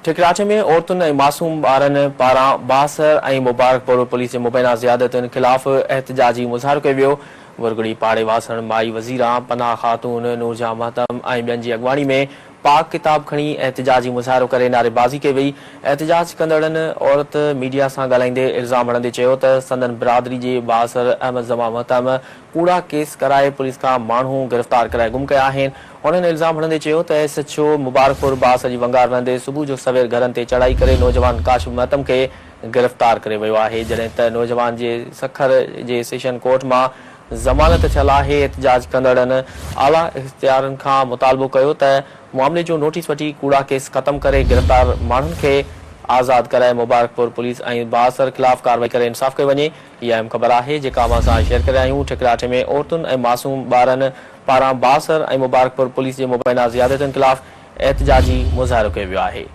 ठिकराचे में औरतुन ऐं मासूम ॿारनि पारां बासर ऐं मुबारकपुर पुलिस जे मुबैना ज़ियादतुनि ख़िलाफ़ एहतजाजी मुज़ाहिरो कयो वियो। वरगुड़ी पाड़े वासण माई वज़ीरा पनाह ख़ातून नूरजहां महतम ऐं ॿियनि जी अॻवानी में पाक किताब खणी एहतजाजी मुज़ाहिरो करे नारेबाज़ी कई वई। एहतजाज कंदड़नि औरत मीडिया सां ॻाल्हाईंदे इल्ज़ाम हणंदे चयो त संदन बिरादरी जे बासर अहमद ज़मा महतम कूड़ा केस कराए पुलिस खां माण्हू गिरफ़्तार कराए गुम कया आहिनि। उन्हनि इल्ज़ाम हणंदे चयो त SHO मुबारकपुर बासर जी वंगार रहंदे सुबुह जो सवेर घरनि ते चढ़ाई करे नौजवान काशिफ महतम खे गिरफ़्तार करे वियो आहे, जॾहिं त नौजवान जे सखर जे सेशन कोर्ट मां ज़मानत थियल आहे। एहतजाज कंदड़नि आला इख़्तियारनि खां मुतालबो कयो त मामले जो नोटिस वठी कूड़ा केस ख़त्म करे गिरफ़्तार माण्हुनि खे आज़ाद कराए मुबारकपुर पुलिस ऐं बासर ख़िलाफ़ कार्रवाई करे इंसाफ़ कयो वञे। इहा अहम ख़बर आहे जेका असां शेयर करे आहियूं। ठिकराठे में औरतुनि ऐं मासूम ॿारनि पारां बासर ऐं मुबारकपुर पुलिस जे मुबैना ज़ियादतुनि ख़िलाफ़ एहतजाजी मुज़ाहिरो कयो वियो आहे।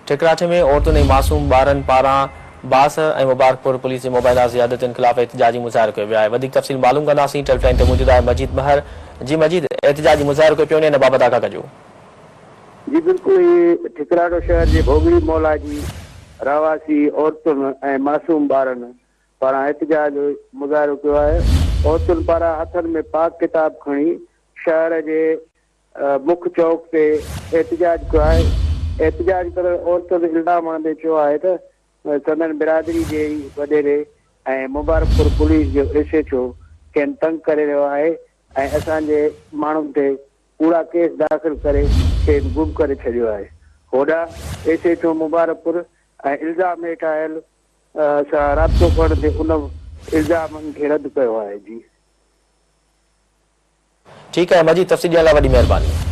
ठिकराठे में औरतुनि ऐं मासूम ॿारनि पारां बासर ऐं मुबारकपुर पुलिस जे मुबैना ज़ियादतुनि ख़िलाफ़ एहतजाजी मुज़ाहिरो कयो वियो आहे। वधीक तफ़सील मालूम कंदासीं। टेलीफोन ते मौजूद आहे मजीद महर। जी मजीद, एहतजाजी मुज़ाहिरो कयो पियो वञे, हिन बाबति आगाह कजो। जी बिल्कुल, ये ठिकराटो शहर के भोगड़ी मौला जी रहवासी औरतुन ऐं मासूम ॿारनि पारां एहतजाज मुज़ाहिरो कयो आहे। औरतुनि पारां हथनि में पाक किताब खणी शहर जे मुख्य चौक ते एहतजाज कयो आहे। एहतजाज कर औरतुनि इल्ज़ाम हणंदे चयो आहे त संदन बिरादरी जे वॾेरे ऐं मुबारकपुर पुलिस जो SHO खेनि तंग करे रहियो आहे ऐं असांजे माण्हुनि ते कूड़ा केस दाख़िल करे खेनि गुम करे छॾियो आहे। होॾां SHO मुबारकपुर ऐं इल्ज़ाम हेठि आयल सां राब्तो करण ते उन इल्ज़ामनि खे रद्द कयो आहे। जी ठीकु आहे मजीद, तफ़सील ॾियण लाइ वॾी महिरबानी।